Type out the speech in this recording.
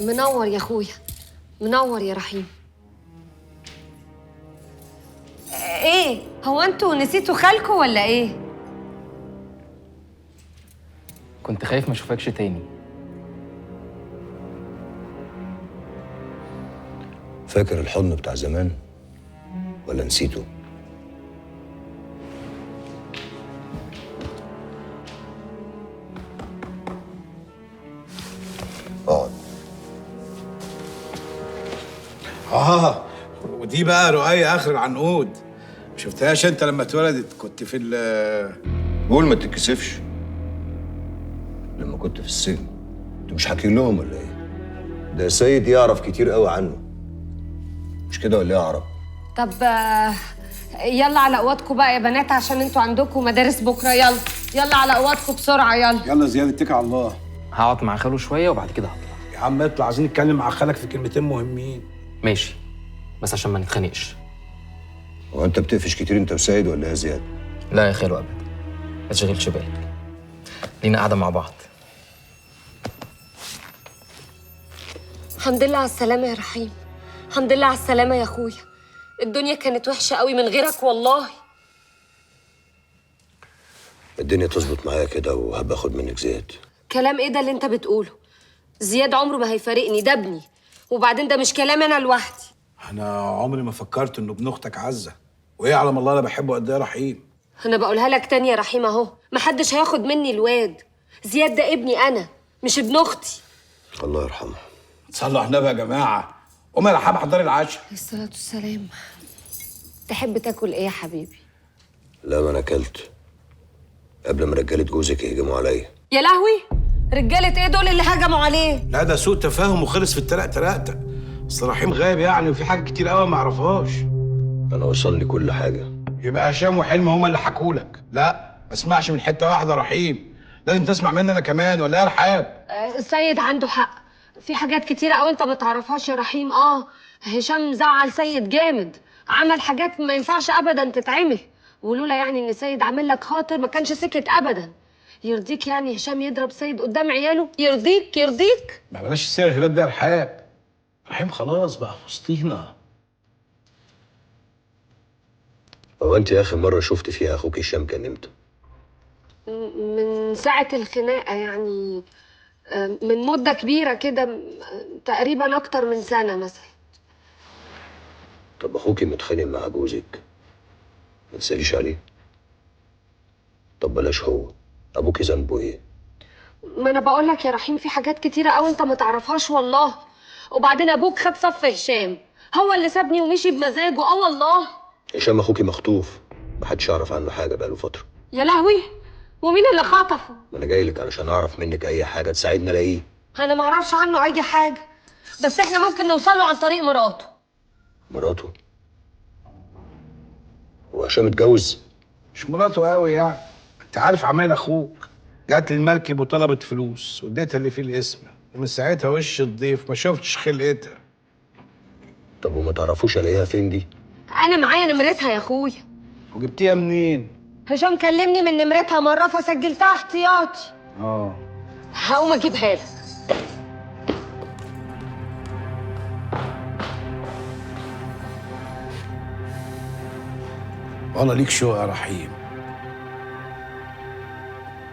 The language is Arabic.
منور يا اخويا، منور يا رحيم. ايه هو انتوا نسيتوا خالكوا ولا ايه؟ كنت خايف ما اشوفكش تاني. فاكر الحضن بتاع زمان ولا نسيته؟ اقعد. ودي بقى رؤية آخر العنقود. ما شفتهاش أنت لما اتولدت؟ كنت في قول ما تتكسفش. لما كنت في السجن انتوا مش حاكين لهم ولا ايه؟ ده سيد يعرف كتير قوي عنه، مش كده ولا ايه يا عرب؟ طب يلا على اوضتكم بقى يا بنات، عشان انتوا عندكم مدارس بكره. يلا يلا على اوضتكم بسرعه. يلا زياد اتكل على الله. هقعد مع خاله شويه وبعد كده هطلع. يا عم اطلع، عايزين نتكلم مع خالك في كلمتين مهمين. ماشي، بس عشان ما نتخانقش. هو انت بتقفش كتير انت وسيد ولا ايه يا زياد؟ لا يا خالو ابدا، ما تشغلش بالك، لينا قاعده مع بعض. الحمد لله على السلامه يا رحيم، الحمد لله على السلامه يا اخويا. الدنيا كانت وحشه قوي من غيرك والله. الدنيا تظبط معايا كده وهبقى اخد منك زياد. كلام ايه ده اللي انت بتقوله؟ زياد عمره ما هيفارقني، ده ابني، وبعدين ده مش كلام انا لوحدي. أنا عمري ما فكرت إنه ابن أختك عزة، ويعلم الله أنا بحبه قد إيه يا رحيم. انا بقولها لك تاني يا رحيم اهو، محدش هياخد مني الواد. زياد ده ابني انا، مش ابن اختي. الله يرحمه. صلوا على النبي يا جماعة. قوم يا رحاب حضري العشاء. عليه الصلاة والسلام. تحب تاكل ايه يا حبيبي؟ لا، ما انا اكلت قبل ما رجاله جوزك يهجموا عليا. يا لهوي، رجالة ايه دول اللي هجموا عليه؟ لا ده سوء تفاهم وخلص في الترقة. اصل رحيم غايب يعني، وفي حاجات كتير قوي ما اعرفهاش. انا وصل لي كل حاجه. يبقى هشام وحلمي هما اللي حكولك. لا ما اسمعش من حته واحده رحيم، لازم تسمع مني انا كمان، ولا ايه يا رحاب؟ السيد عنده حق، في حاجات كتيرة قوي انت ما تعرفهاش يا رحيم. هشام زعل سيد جامد، عمل حاجات ما ينفعش ابدا تتعمل، ولولا يعني ان سيد عامل لك خاطر ما كانش سكت ابدا. يرضيك يعني هشام يضرب سيد قدام عياله؟ يرضيك يرضيك؟ ما بلاش السير الهلال ده يا رحاب. رحيم خلاص بقى وسطينا. هو انت اخر مره شفت فيها اخوك هشام كان امتى؟ من ساعة الخناقة يعني، من مدة كبيرة كده، تقريبا أكتر من سنة مثلا. طب اخوك متخانق مع جوزك، ما تساليش عليه. طب بلاش، هو ابوكي ذنبه ايه؟ ما أنا بقول لك يا رحيم، في حاجات كتيرة أوي أنت ما تعرفهاش والله. وبعدين أبوك خد صف هشام، هو اللي سابني ومشي بمزاجه. والله. هشام اخوكي مخطوف، محدش يعرف عنه حاجه بقاله فتره. يا لهوي، ومين اللي خطفه؟ ما انا جاي لك علشان اعرف منك اي حاجه تساعدني الاقيه. أنا ما أعرفش عنه أي حاجة، بس إحنا ممكن نوصل له عن طريق مراته. مراته؟ هو هشام اتجوز؟ مش مراته قوي يعني، انت عارف عمال اخوك. جات لي المركب وطلبت فلوس واديتها اللي فيه الاسم، ومن ساعتها وش الضيف ما شفتش خلقتها. طب وما تعرفوش الاقيها فين دي؟ أنا معايا نمرتها يا أخويا. وجبتيها منين؟ هشام كلمني من نمرتها مرة فسجلتها احتياطي. هقوم أجيبها لك. والله ليك شوق يا رحيم.